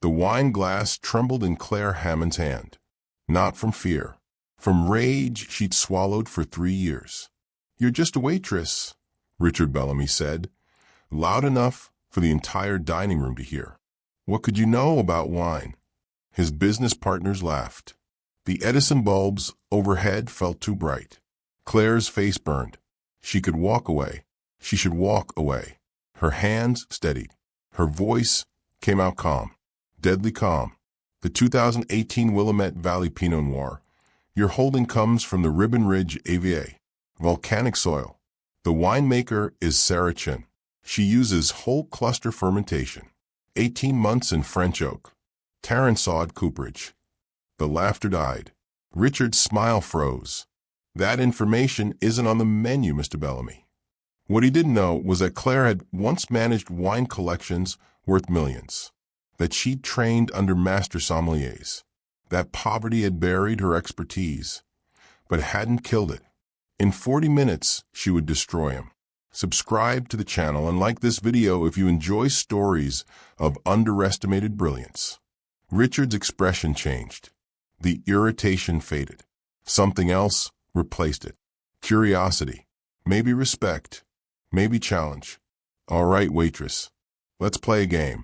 The wine glass trembled in Claire Hammond's hand. Not from fear. From rage she'd swallowed for 3 years. "You're just a waitress," Richard Bellamy said, loud enough for the entire dining room to hear. "What could you know about wine?" His business partners laughed. The Edison bulbs overhead felt too bright. Claire's face burned. She could walk away. She should walk away. Her hands steadied. Her voice came out calm. Deadly calm. "The 2018 Willamette Valley Pinot Noir you're holding comes from the Ribbon Ridge AVA, volcanic soil. The winemaker is Sarah Chin. She uses whole cluster fermentation. 18 months in French oak. Tarransawed cooperage." The laughter died. Richard's smile froze. "That information isn't on the menu, Mr. Bellamy." What he didn't know was that Claire had once managed wine collections worth millions, that she'd trained under master sommeliers, that poverty had buried her expertise, but hadn't killed it. In 40 minutes, she would destroy him. Subscribe to the channel and like this video if you enjoy stories of underestimated brilliance. Richard's expression changed. The irritation faded. Something else replaced it. Curiosity. Maybe respect. Maybe challenge. "All right, waitress. Let's play a game."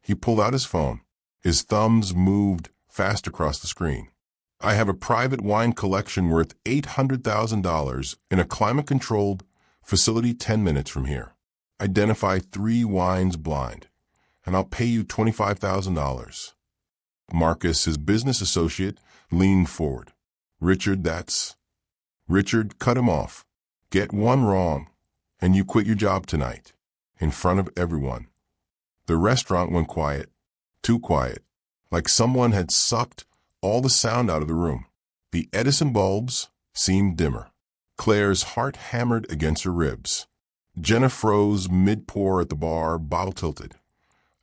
He pulled out his phone. His thumbs moved fast across the screen. "I have a private wine collection worth $800,000 in a climate-controlled facility 10 minutes from here. Identify 3 wines blind, and I'll pay you $25,000. Marcus, his business associate, leaned forward. "Richard, that's—" Richard cut him off. "Get one wrong, and you quit your job tonight." In front of everyone. The restaurant went quiet. Too quiet. Like someone had sucked all the sound out of the room. The Edison bulbs seemed dimmer. Claire's heart hammered against her ribs. Jenna froze mid-pour at the bar, bottle tilted,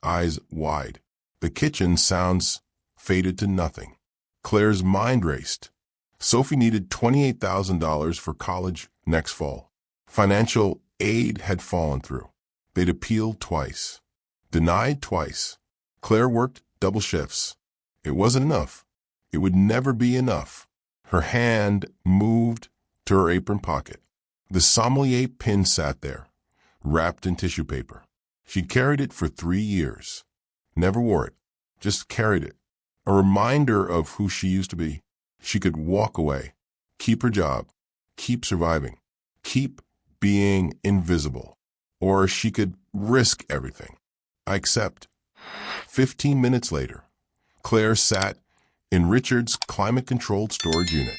eyes wide. The kitchen sounds faded to nothing. Claire's mind raced. Sophie needed $28,000 for college next fall. Financial aid had fallen through. They'd appealed twice. Denied twice. Claire worked double shifts. It wasn't enough. It would never be enough. Her hand moved to her apron pocket. The sommelier pin sat there, wrapped in tissue paper. She'd carried it for 3 years. Never wore it. Just carried it. A reminder of who she used to be. She could walk away, keep her job, keep surviving, keep being invisible. Or she could risk everything. "I accept." 15 minutes later, Claire sat in Richard's climate-controlled storage unit.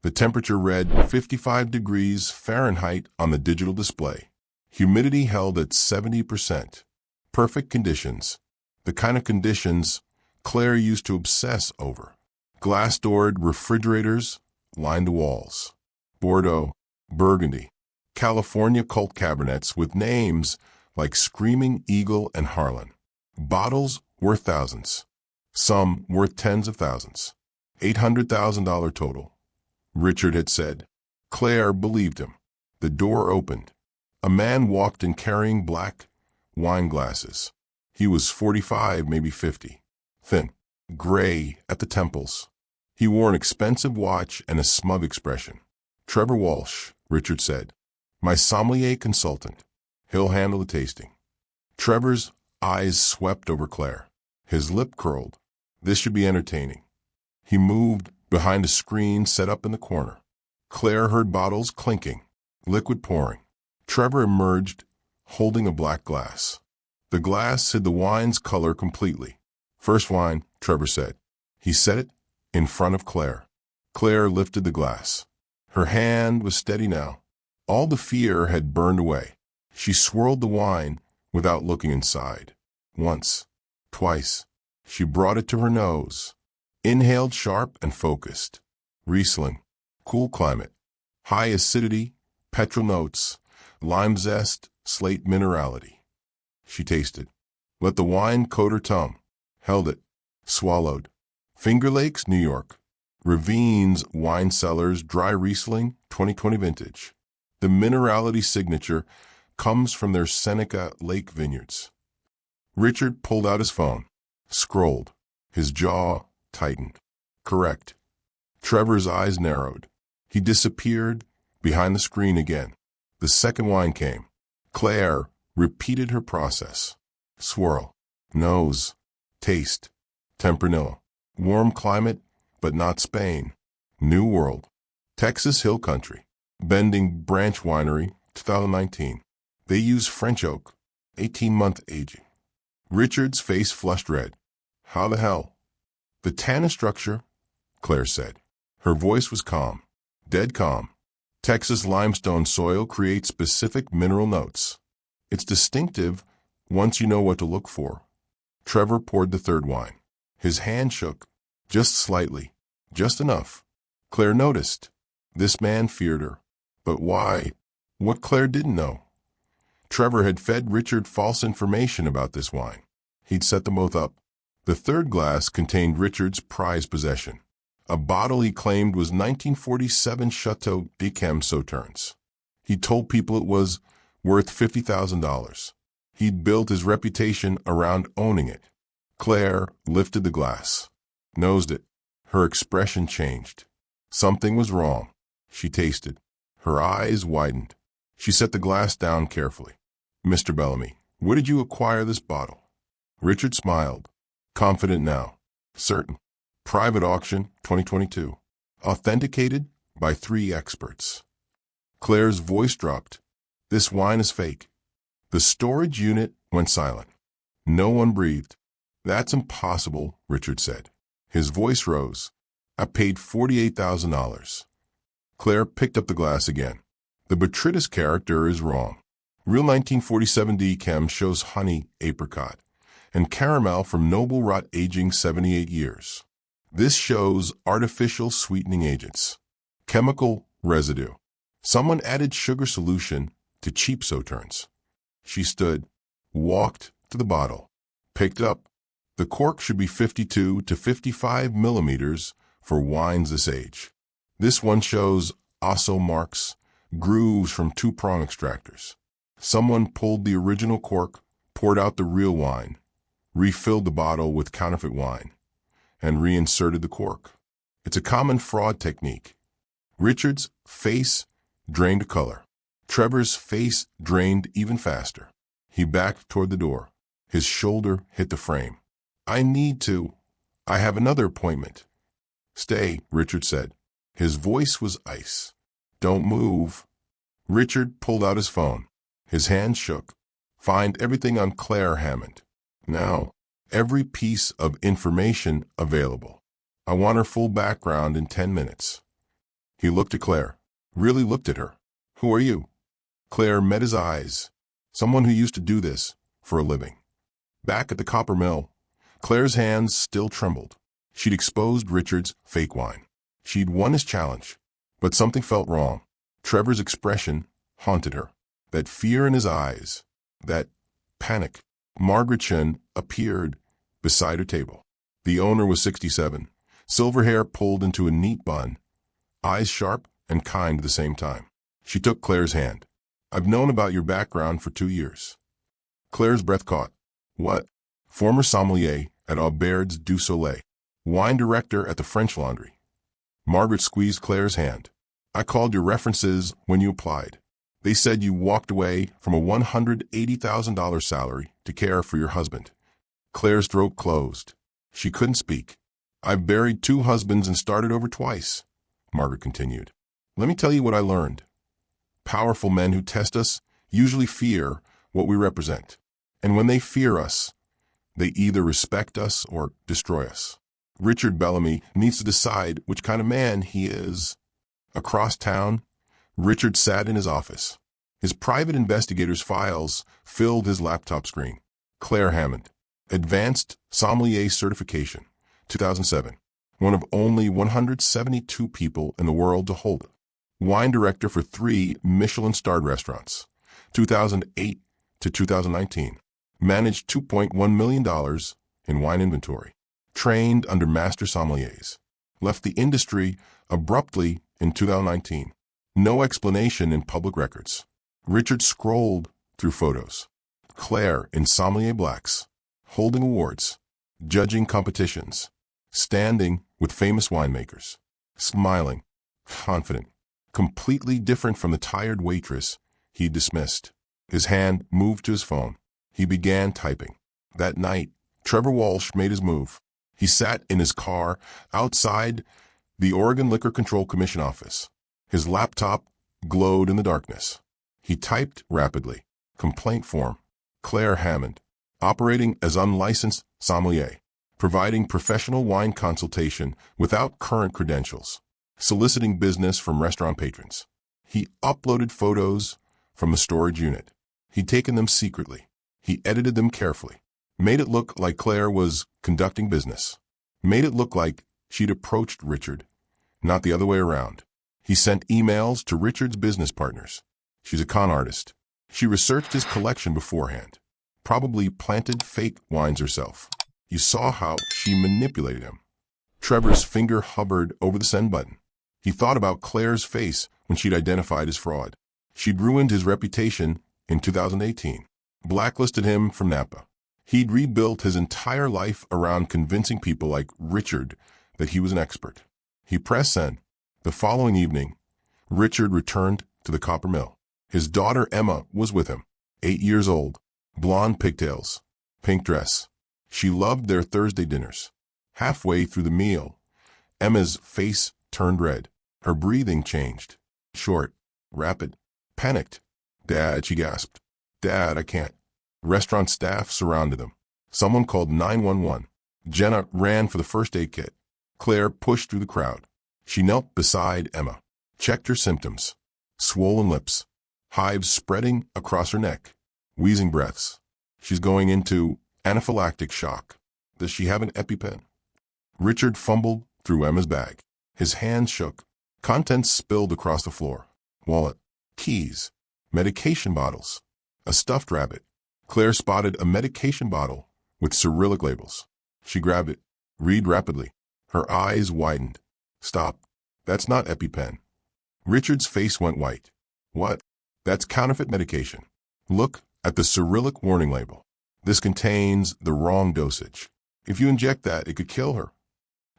The temperature read 55 degrees Fahrenheit on the digital display. Humidity held at 70%. Perfect conditions. The kind of conditions Claire used to obsess over. Glass-doored refrigerators lined the walls. Bordeaux, Burgundy, California cult cabinets with names like Screaming Eagle and Harlan. Bottles worth thousands. Some worth tens of thousands. $800,000 total. Richard had said. Claire believed him. The door opened. A man walked in carrying black wine glasses. He was 45, maybe 50. Thin, gray at the temples. He wore an expensive watch and a smug expression. "Trevor Walsh," Richard said. "My sommelier consultant. He'll handle the tasting." Trevor's eyes swept over Claire. His lip curled. This should be entertaining. He moved behind a screen set up in the corner. Claire heard bottles clinking, liquid pouring. Trevor emerged, holding a black glass. The glass hid the wine's color completely. "First wine," Trevor said. He set it in front of Claire. Claire lifted the glass. Her hand was steady now. All the fear had burned away. She swirled the wine without looking inside. Once, twice. She brought it to her nose. Inhaled sharp and focused. Riesling. Cool climate. High acidity, petrol notes, lime zest, slate minerality. She tasted. Let the wine coat her tongue. Held it. Swallowed. Finger Lakes, New York. Ravines Wine Cellars Dry Riesling 2020 vintage. The minerality signature comes from their Seneca Lake vineyards. Richard pulled out his phone. Scrolled. His jaw tightened. Correct. Trevor's eyes narrowed. He disappeared behind the screen again. The second wine came. Claire repeated her process. Swirl. Nose. Taste. Tempranillo. Warm climate, but not Spain. New World. Texas Hill Country. Bending Branch Winery, 2019. They use French oak. 18-month aging. Richard's face flushed red. How the hell? The tannin structure, Claire said. Her voice was calm. Dead calm. Texas limestone soil creates specific mineral notes. It's distinctive once you know what to look for. Trevor poured the third wine. His hand shook. Just slightly. Just enough. Claire noticed. This man feared her. But why? What Claire didn't know. Trevor had fed Richard false information about this wine. He'd set them both up. The third glass contained Richard's prized possession. A bottle he claimed was 1947 Chateau d'Yquem Sauternes. He told people it was worth $50,000. He'd built his reputation around owning it. Claire lifted the glass, nosed it. Her expression changed. Something was wrong. She tasted. Her eyes widened. She set the glass down carefully. Mr. Bellamy, where did you acquire this bottle? Richard smiled. Confident now. Certain. Private auction, 2022. Authenticated by 3 experts. Claire's voice dropped. This wine is fake. The storage unit went silent. No one breathed. That's impossible, Richard said. His voice rose. I paid $48,000. Claire picked up the glass again. The botrytis character is wrong. Real 1947 d'Yquem shows honey, apricot, and caramel from noble rot aging 78 years. This shows artificial sweetening agents. Chemical residue. Someone added sugar solution to cheap Sauternes. She stood, walked to the bottle, picked up. The cork should be 52 to 55 millimeters for wines this age. This one shows osso marks, grooves from 2-prong extractors. Someone pulled the original cork, poured out the real wine, refilled the bottle with counterfeit wine, and reinserted the cork. It's a common fraud technique. Richard's face drained color. Trevor's face drained even faster. He backed toward the door. His shoulder hit the frame. I have another appointment. Stay, Richard said. His voice was ice. Don't move. Richard pulled out his phone. His hand shook. Find everything on Claire Hammond. Now, every piece of information available. I want her full background in 10 minutes. He looked at Claire. Really looked at her. Who are you? Claire met his eyes. Someone who used to do this for a living. Back at the copper mill, Claire's hands still trembled. She'd exposed Richard's fake wine. She'd won his challenge. But something felt wrong. Trevor's expression haunted her. That fear in his eyes. That panic. Margaret Chen appeared beside her table. The owner was 67. Silver hair pulled into a neat bun. Eyes sharp and kind at the same time. She took Claire's hand. I've known about your background for 2 years. Claire's breath caught. What? Former sommelier at Aubert's du Soleil. Wine director at the French Laundry. Margaret squeezed Claire's hand. I called your references when you applied. They said you walked away from a $180,000 salary to care for your husband. Claire's throat closed. She couldn't speak. I've buried 2 husbands and started over twice, Margaret continued. Let me tell you what I learned. Powerful men who test us usually fear what we represent. And when they fear us, they either respect us or destroy us. Richard Bellamy needs to decide which kind of man he is. Across town, Richard sat in his office. His private investigator's files filled his laptop screen. Claire Hammond, Advanced Sommelier Certification, 2007. One of only 172 people in the world to hold it. Wine director for 3 Michelin-starred restaurants, 2008 to 2019. Managed $2.1 million in wine inventory. Trained under master sommeliers. Left the industry abruptly in 2019. No explanation in public records. Richard scrolled through photos. Claire in sommelier blacks, holding awards. judging competitions, standing with famous winemakers, smiling, confident, completely different from the tired waitress he dismissed. His hand moved to his phone. He began typing. That night, Trevor Walsh made his move. He sat in his car outside the Oregon Liquor Control Commission office. His laptop glowed in the darkness. He typed rapidly. Complaint form. Claire Hammond, operating as unlicensed sommelier, providing professional wine consultation without current credentials, soliciting business from restaurant patrons. He uploaded photos from the storage unit. He'd taken them secretly. He edited them carefully. Made it look like Claire was conducting business. Made it look like she'd approached Richard, not the other way around. He sent emails to Richard's business partners. She's a con artist. She researched his collection beforehand. Probably planted fake wines herself. You saw how she manipulated him. Trevor's finger hovered over the send button. He thought about Claire's face when she'd identified as fraud. She'd ruined his reputation in 2018. Blacklisted him from Napa. He'd rebuilt his entire life around convincing people like Richard that he was an expert. He pressed send. The following evening, Richard returned to the copper mill. His daughter Emma was with him, 8 years old, blonde pigtails, pink dress. She loved their Thursday dinners. Halfway through the meal, Emma's face turned red. Her breathing changed. Short, rapid, panicked. "Dad," she gasped. "Dad, I can't." Restaurant staff surrounded them. Someone called 911. Jenna ran for the first aid kit. Claire pushed through the crowd. She knelt beside Emma, checked her symptoms. Swollen lips, hives spreading across her neck, wheezing breaths. "She's going into anaphylactic shock. Does she have an EpiPen?" Richard fumbled through Emma's bag. His hands shook. Contents spilled across the floor. Wallet, keys, medication bottles, a stuffed rabbit. Claire spotted a medication bottle with Cyrillic labels. She grabbed it. Read rapidly. Her eyes widened. "Stop. That's not EpiPen." Richard's face went white. "What?" "That's counterfeit medication. Look at the Cyrillic warning label. This contains the wrong dosage. If you inject that, it could kill her."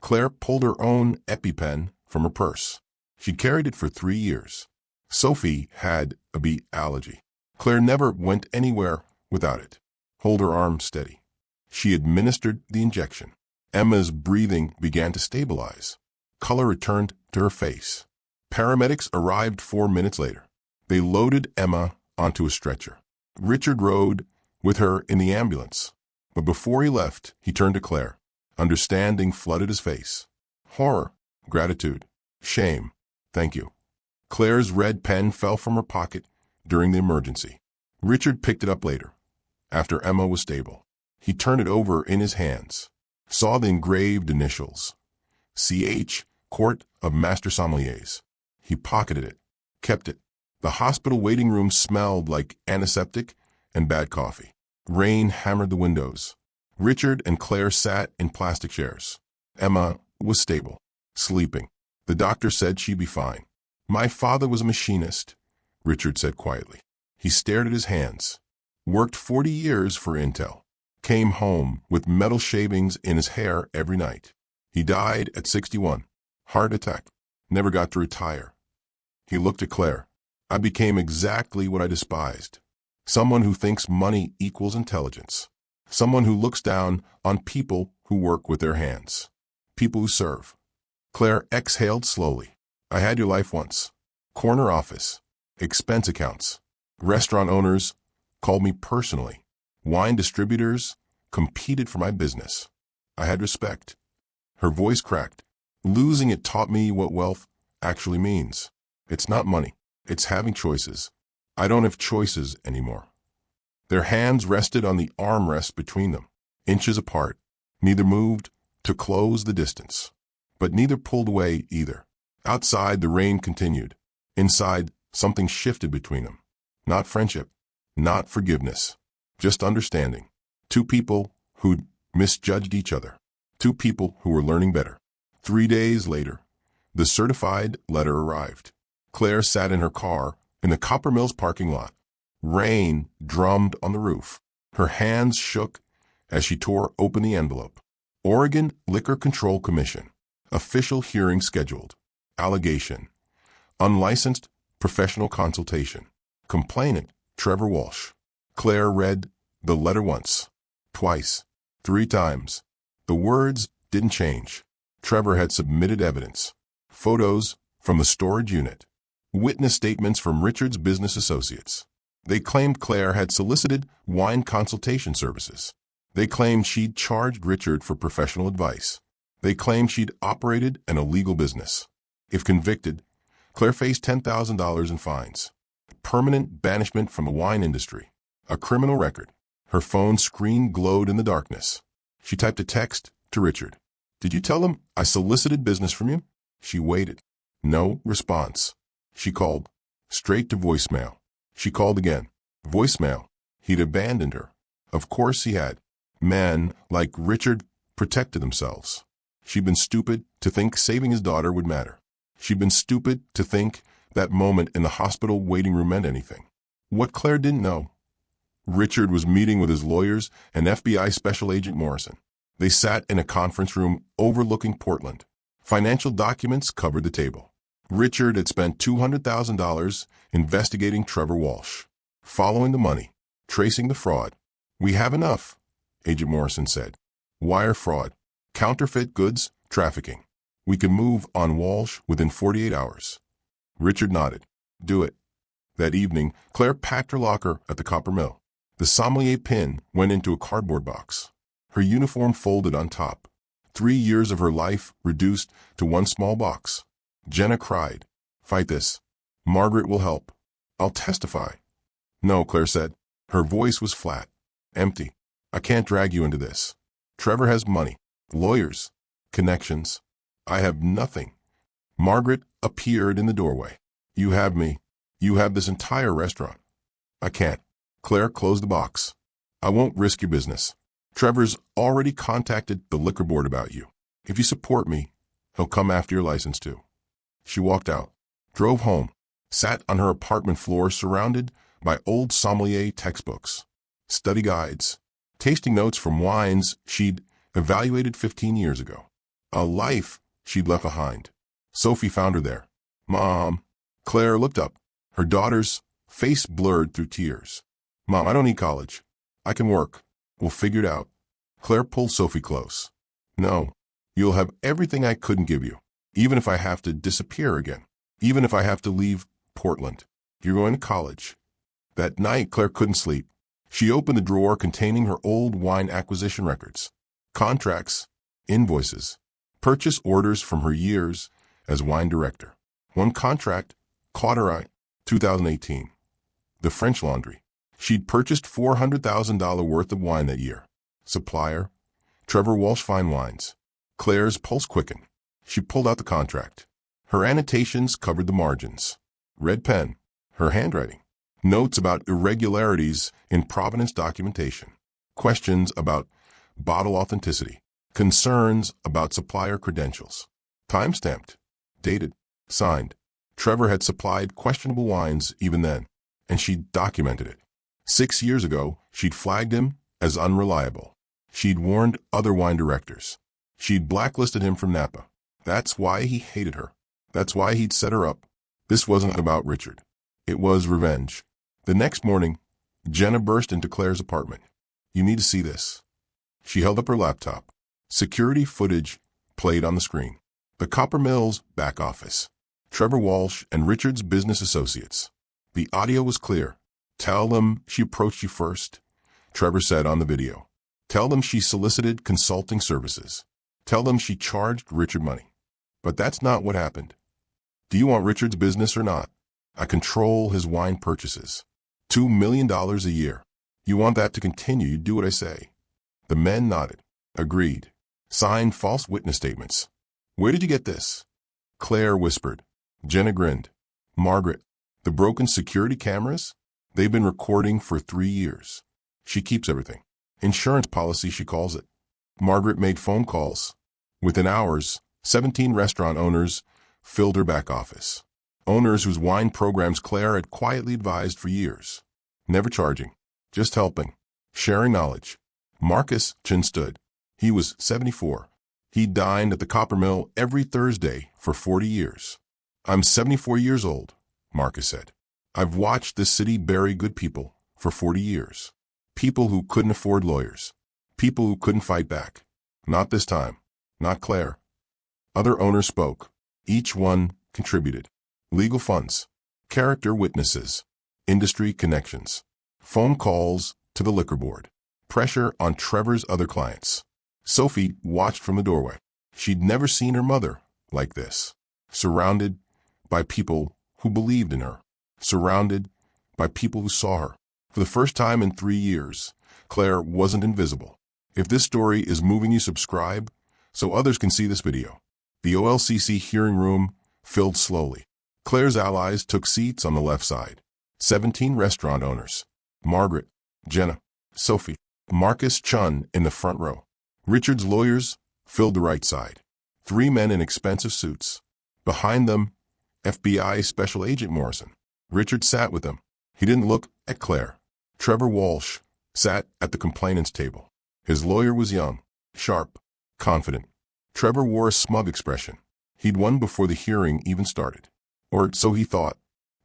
Claire pulled her own EpiPen from her purse. She'd carried it for 3 years. Sophie had a bee allergy. Claire never went anywhere without it. Hold her arm steady. She administered the injection. Emma's breathing began to stabilize. Color returned to her face. Paramedics arrived 4 minutes later. They loaded Emma onto a stretcher. Richard rode with her in the ambulance. But before he left, he turned to Claire. Understanding flooded his face. Horror, gratitude, shame, thank you. Claire's red pen fell from her pocket during the emergency. Richard picked it up later, after Emma was stable. He turned it over in his hands, saw the engraved initials. CH, Court of Master Sommeliers. He pocketed it, kept it. The hospital waiting room smelled like antiseptic and bad coffee. Rain hammered the windows. Richard and Claire sat in plastic chairs. Emma was stable, sleeping. The doctor said she'd be fine. "My father was a machinist," Richard said quietly. He stared at his hands. Worked 40 years for Intel. Came home with metal shavings in his hair every night. He died at 61. Heart attack. Never got to retire. He looked at Claire. "I became exactly what I despised. Someone who thinks money equals intelligence. Someone who looks down on people who work with their hands. People who serve." Claire exhaled slowly. "I had your life once. Corner office. Expense accounts. Restaurant owners called me personally. Wine distributors competed for my business. I had respect." Her voice cracked. "Losing it taught me what wealth actually means. It's not money. It's having choices. I don't have choices anymore." Their hands rested on the armrest between them, inches apart. Neither moved to close the distance, but neither pulled away either. Outside, the rain continued. Inside, something shifted between them. Not friendship, not forgiveness, just understanding. Two people who'd misjudged each other. Two people who were learning better. 3 days later, the certified letter arrived. Claire sat in her car in the Copper Mills parking lot. Rain drummed on the roof. Her hands shook as she tore open the envelope. Oregon Liquor Control Commission. Official hearing scheduled. Allegation. Unlicensed professional consultation. Complainant, Trevor Walsh. Claire read the letter once, twice, 3 times. The words didn't change. Trevor had submitted evidence. Photos from the storage unit. Witness statements from Richard's business associates. They claimed Claire had solicited wine consultation services. They claimed she'd charged Richard for professional advice. They claimed she'd operated an illegal business. If convicted, Claire faced $10,000 in fines, permanent banishment from the wine industry, a criminal record. Her phone screen glowed in the darkness. She typed a text to Richard. "Did you tell him I solicited business from you?" She waited. No response. She called. Straight to voicemail. She called again. Voicemail. He'd abandoned her. Of course he had. Men like Richard protected themselves. She'd been stupid to think saving his daughter would matter. She'd been stupid to think that moment in the hospital waiting room meant anything. What Claire didn't know, Richard was meeting with his lawyers and FBI Special Agent Morrison. They sat in a conference room overlooking Portland. Financial documents covered the table. Richard had spent $200,000 investigating Trevor Walsh, following the money, tracing the fraud. "We have enough," Agent Morrison said. "Wire fraud, counterfeit goods, trafficking. We can move on Walsh within 48 hours. Richard nodded. "Do it." That evening, Claire packed her locker at the copper mill. The sommelier pin went into a cardboard box. Her uniform folded on top. 3 years of her life reduced to one small box. Jenna cried. "Fight this. Margaret will help. I'll testify." "No," Claire said. Her voice was flat, empty. "I can't drag you into this. Trevor has money, lawyers, connections. I have nothing." Margaret appeared in the doorway. "You have me. You have this entire restaurant." "I can't." Claire closed the box. "I won't risk your business. Trevor's already contacted the liquor board about you. If you support me, he'll come after your license too." She walked out, drove home, sat on her apartment floor surrounded by old sommelier textbooks, study guides, tasting notes from wines she'd evaluated 15 years ago. A life she'd left behind. Sophie found her there. "Mom." Claire looked up, her daughter's face blurred through tears. "Mom, I don't need college. I can work. We'll figure it out." Claire pulled Sophie close. "No, you'll have everything I couldn't give you, even if I have to disappear again, even if I have to leave Portland. You're going to college." That night, Claire couldn't sleep. She opened the drawer containing her old wine acquisition records, contracts, invoices, purchase orders from her years as wine director. One contract caught her eye, 2018. The French Laundry. She'd purchased $400,000 worth of wine that year. Supplier, Trevor Walsh Fine Wines. Claire's pulse quickened. She pulled out the contract. Her annotations covered the margins. Red pen, her handwriting. Notes about irregularities in provenance documentation. Questions about bottle authenticity. Concerns about supplier credentials. Time-stamped. Dated. Signed. Trevor had supplied questionable wines even then, and she'd documented it. 6 years ago, she'd flagged him as unreliable. She'd warned other wine directors. She'd blacklisted him from Napa. That's why he hated her. That's why he'd set her up. This wasn't about Richard. It was revenge. The next morning, Jenna burst into Claire's apartment. "You need to see this." She held up her laptop. Security footage played on the screen. The Copper Mills back office. Trevor Walsh and Richard's business associates. The audio was clear. "Tell them she approached you first," Trevor said on the video. "Tell them she solicited consulting services. Tell them she charged Richard money." But that's not what happened. "Do you want Richard's business or not? I control his wine purchases. $2 million a year. You want that to continue, you do what I say." The men nodded, agreed, signed false witness statements. "Where did you get this?" Claire whispered. Jenna grinned. "Margaret, the broken security cameras? They've been recording for 3 years. She keeps everything. Insurance policy, she calls it." Margaret made phone calls. Within hours, 17 restaurant owners filled her back office. Owners whose wine programs Claire had quietly advised for years. Never charging, just helping, sharing knowledge. Marcus chin stood. He was 74. He dined at the copper mill every Thursday for 40 years. I'm 74 years old, Marcus said. I've watched this city bury good people for 40 years. People who couldn't afford lawyers. People who couldn't fight back. Not this time. Not Claire. Other owners spoke. Each one contributed. Legal funds. Character witnesses. Industry connections. Phone calls to the liquor board. Pressure on Trevor's other clients. Sophie watched from the doorway. She'd never seen her mother like this. Surrounded by people who believed in her. Surrounded by people who saw her. For the first time in 3 years, Claire wasn't invisible. If this story is moving you, subscribe so others can see this video. The OLCC hearing room filled slowly. Claire's allies took seats on the left side. 17 restaurant owners. Margaret, Jenna, Sophie, Marcus Chun in the front row. Richard's lawyers filled the right side. 3 men in expensive suits. Behind them, FBI Special Agent Morrison. Richard sat with them. He didn't look at Claire. Trevor Walsh sat at the complainant's table. His lawyer was young, sharp, confident. Trevor wore a smug expression. He'd won before the hearing even started. Or so he thought.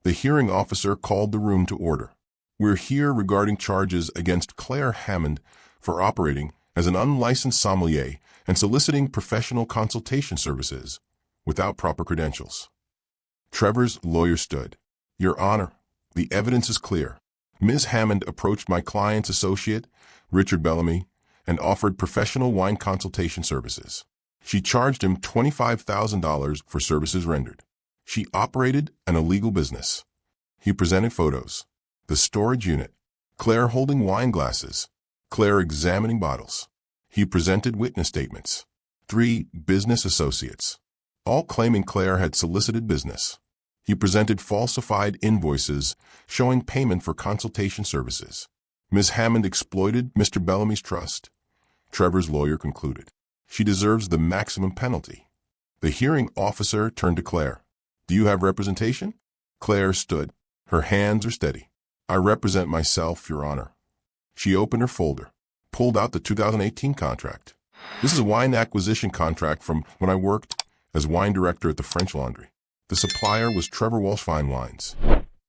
The hearing officer called the room to order. We're here regarding charges against Claire Hammond for operating as an unlicensed sommelier and soliciting professional consultation services without proper credentials. Trevor's lawyer stood. Your Honor, the evidence is clear. Ms. Hammond approached my client's associate, Richard Bellamy, and offered professional wine consultation services. She charged him $25,000 for services rendered. She operated an illegal business. He presented photos. The storage unit. Claire holding wine glasses. Claire examining bottles. He presented witness statements. 3 business associates, all claiming Claire had solicited business. He presented falsified invoices showing payment for consultation services. Ms. Hammond exploited Mr. Bellamy's trust. Trevor's lawyer concluded. She deserves the maximum penalty. The hearing officer turned to Claire. Do you have representation? Claire stood. Her hands are steady. I represent myself, Your Honor. She opened her folder, pulled out the 2018 contract. This is a wine acquisition contract from when I worked as wine director at the French Laundry. The supplier was Trevor Walsh Fine Wines.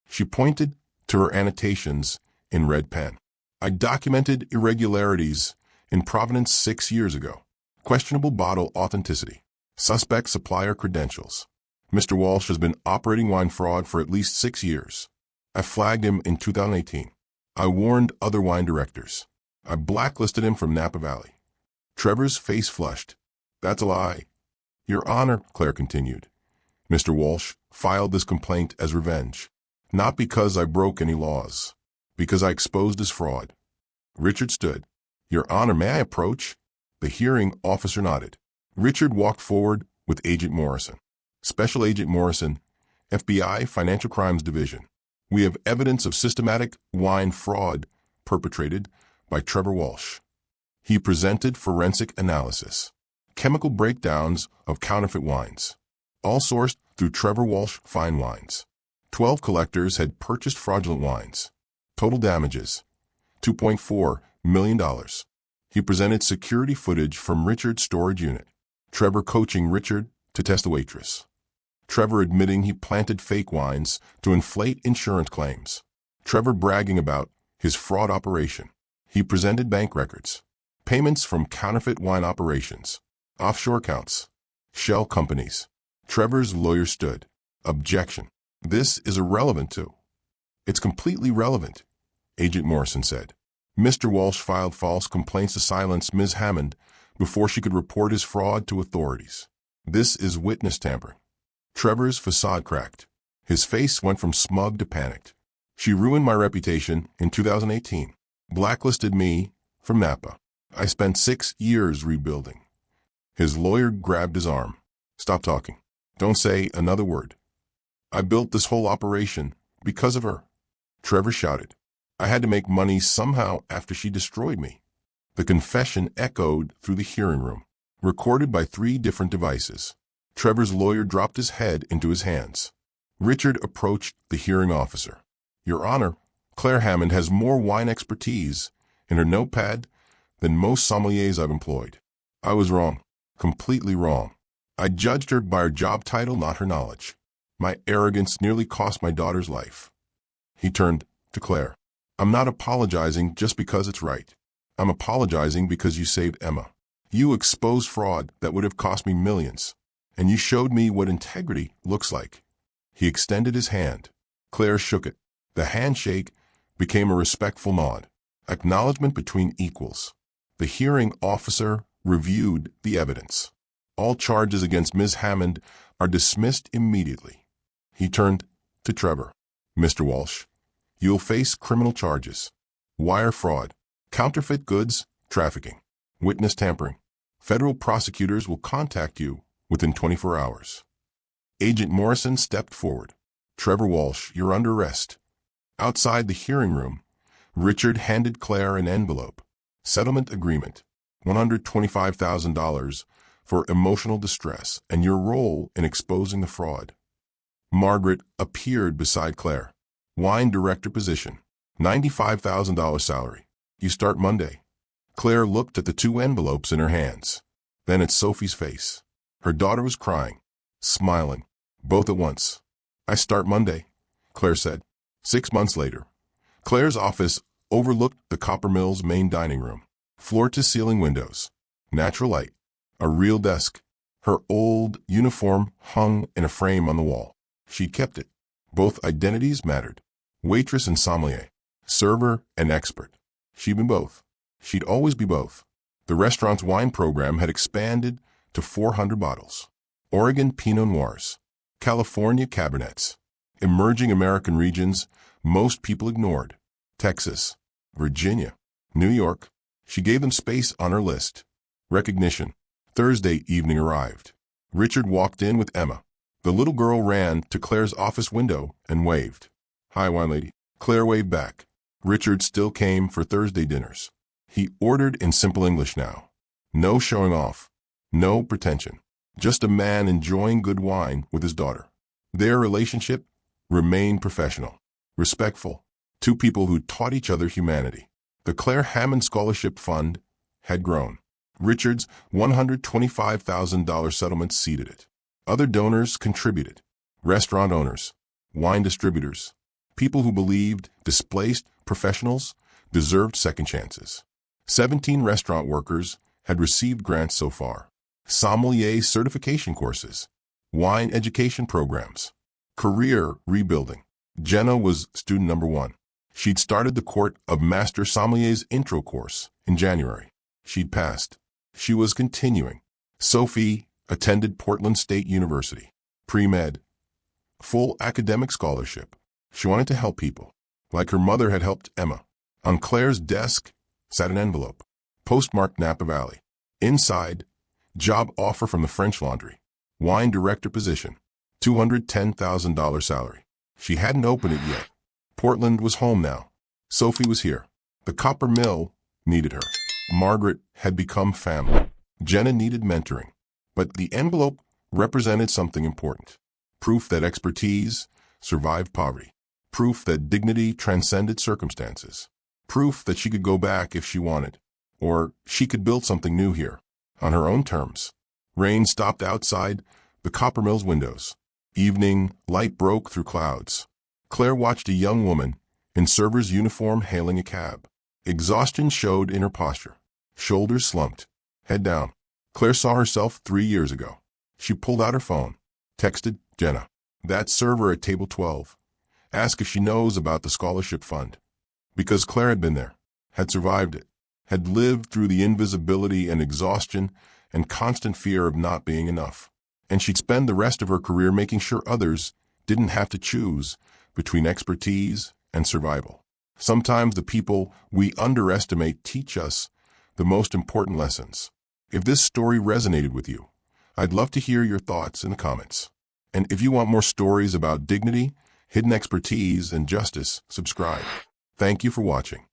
She pointed to her annotations in red pen. I documented irregularities in provenance 6 years ago. Questionable bottle authenticity. Suspect supplier credentials. Mr. Walsh has been operating wine fraud for at least 6 years. I flagged him in 2018. I warned other wine directors. I blacklisted him from Napa Valley. Trevor's face flushed. That's a lie. Your Honor, Claire continued. Mr. Walsh filed this complaint as revenge. Not because I broke any laws. Because I exposed his fraud. Richard stood. Your Honor, may I approach? The hearing officer nodded. Richard walked forward with Agent Morrison. Special Agent Morrison, FBI Financial Crimes Division. We have evidence of systematic wine fraud perpetrated by Trevor Walsh. He presented forensic analysis. Chemical breakdowns of counterfeit wines. All sourced through Trevor Walsh Fine Wines. 12 collectors had purchased fraudulent wines. Total damages, $2.4 million. He presented security footage from Richard's storage unit. Trevor coaching Richard to test a waitress. Trevor admitting he planted fake wines to inflate insurance claims. Trevor bragging about his fraud operation. He presented bank records. Payments from counterfeit wine operations. Offshore accounts. Shell companies. Trevor's lawyer stood. Objection. This is irrelevant too. It's completely relevant, Agent Morrison said. Mr. Walsh filed false complaints to silence Ms. Hammond before she could report his fraud to authorities. This is witness tampering. Trevor's facade cracked. His face went from smug to panicked. She ruined my reputation in 2018. Blacklisted me from Napa. I spent 6 years rebuilding. His lawyer grabbed his arm. Stop talking. Don't say another word. I built this whole operation because of her. Trevor shouted. I had to make money somehow after she destroyed me. The confession echoed through the hearing room, recorded by 3 different devices. Trevor's lawyer dropped his head into his hands. Richard approached the hearing officer. Your Honor, Claire Hammond has more wine expertise in her notepad than most sommeliers I've employed. I was wrong. Completely wrong. I judged her by her job title, not her knowledge. My arrogance nearly cost my daughter's life. He turned to Claire. I'm not apologizing just because it's right. I'm apologizing because you saved Emma. You exposed fraud that would have cost me millions. And you showed me what integrity looks like. He extended his hand. Claire shook it. The handshake became a respectful nod. Acknowledgement between equals. The hearing officer reviewed the evidence. All charges against Ms. Hammond are dismissed immediately. He turned to Trevor. Mr. Walsh, you'll face criminal charges. Wire fraud, counterfeit goods, trafficking, witness tampering. Federal prosecutors will contact you within 24 hours. Agent Morrison stepped forward. Trevor Walsh, you're under arrest. Outside the hearing room, Richard handed Claire an envelope. Settlement agreement, $125,000 for emotional distress and your role in exposing the fraud. Margaret appeared beside Claire. Wine director position, $95,000 salary. You start Monday. Claire looked at the two envelopes in her hands, then at Sophie's face. Her daughter was crying, smiling, both at once. I start Monday, Claire said. 6 months later, Claire's office overlooked the Copper Mill's main dining room. Floor-to-ceiling windows, natural light, a real desk. Her old uniform hung in a frame on the wall. She'd kept it. Both identities mattered. Waitress and sommelier, server and expert. She'd been both. She'd always be both. The restaurant's wine program had expanded to 400 bottles. Oregon Pinot Noirs, California Cabernets, emerging American regions most people ignored. Texas, Virginia, New York. She gave them space on her list. Recognition. Thursday evening arrived. Richard walked in with Emma. The little girl ran to Claire's office window and waved. Hi, wine lady. Claire waved back. Richard still came for Thursday dinners. He ordered in simple English now. No showing off. No pretension. Just a man enjoying good wine with his daughter. Their relationship remained professional, respectful. Two people who taught each other humanity. The Claire Hammond Scholarship Fund had grown. Richard's $125,000 settlement seeded it. Other donors contributed. Restaurant owners, wine distributors, people who believed displaced professionals deserved second chances. 17 restaurant workers had received grants so far. Sommelier certification courses, wine education programs, career rebuilding. Jenna was student number 1. She'd started the Court of Master Sommelier's intro course in January. She'd passed. She was continuing. Sophie attended Portland State University. Pre-med. Full academic scholarship. She wanted to help people, like her mother had helped Emma. On Claire's desk sat an envelope, postmarked Napa Valley. Inside, job offer from the French Laundry. Wine director position, $210,000 salary. She hadn't opened it yet. Portland was home now. Sophie was here. The Copper Mill needed her. Margaret had become family. Jenna needed mentoring. But the envelope represented something important. Proof that expertise survived poverty. Proof that dignity transcended circumstances. Proof that she could go back if she wanted. Or she could build something new here, on her own terms. Rain stopped outside the Copper Mill's windows. Evening light broke through clouds. Claire watched a young woman in server's uniform hailing a cab. Exhaustion showed in her posture. Shoulders slumped. Head down. Claire saw herself 3 years ago. She pulled out her phone. Texted Jenna. That server at table 12. Ask if she knows about the scholarship fund. Because Claire had been there. Had survived it. Had lived through the invisibility and exhaustion and constant fear of not being enough. And she'd spend the rest of her career making sure others didn't have to choose between expertise and survival. Sometimes the people we underestimate teach us the most important lessons. If this story resonated with you, I'd love to hear your thoughts in the comments. And if you want more stories about dignity, hidden expertise, and justice, subscribe. Thank you for watching.